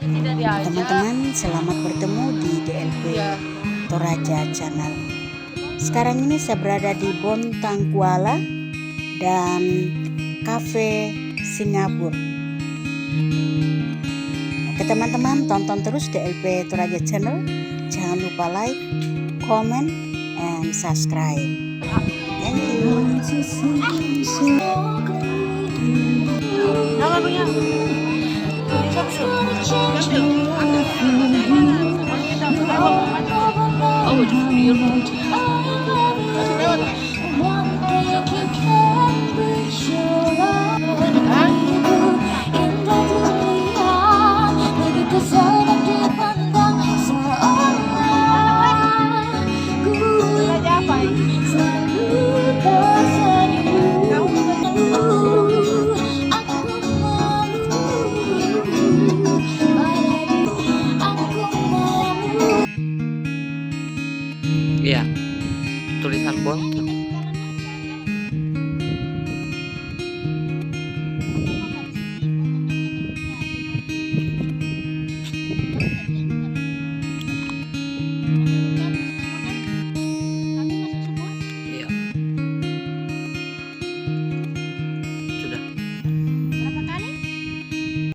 Tidak diajak. Teman-teman, selamat bertemu di DLP Toraja Channel. Sekarang ini saya berada di Bontang Kuala dan Cafe Singapura. Oke teman-teman, tonton terus DLP Toraja Channel. Jangan lupa like, comment, and subscribe. Thank you. Iya, tulisan Bontang.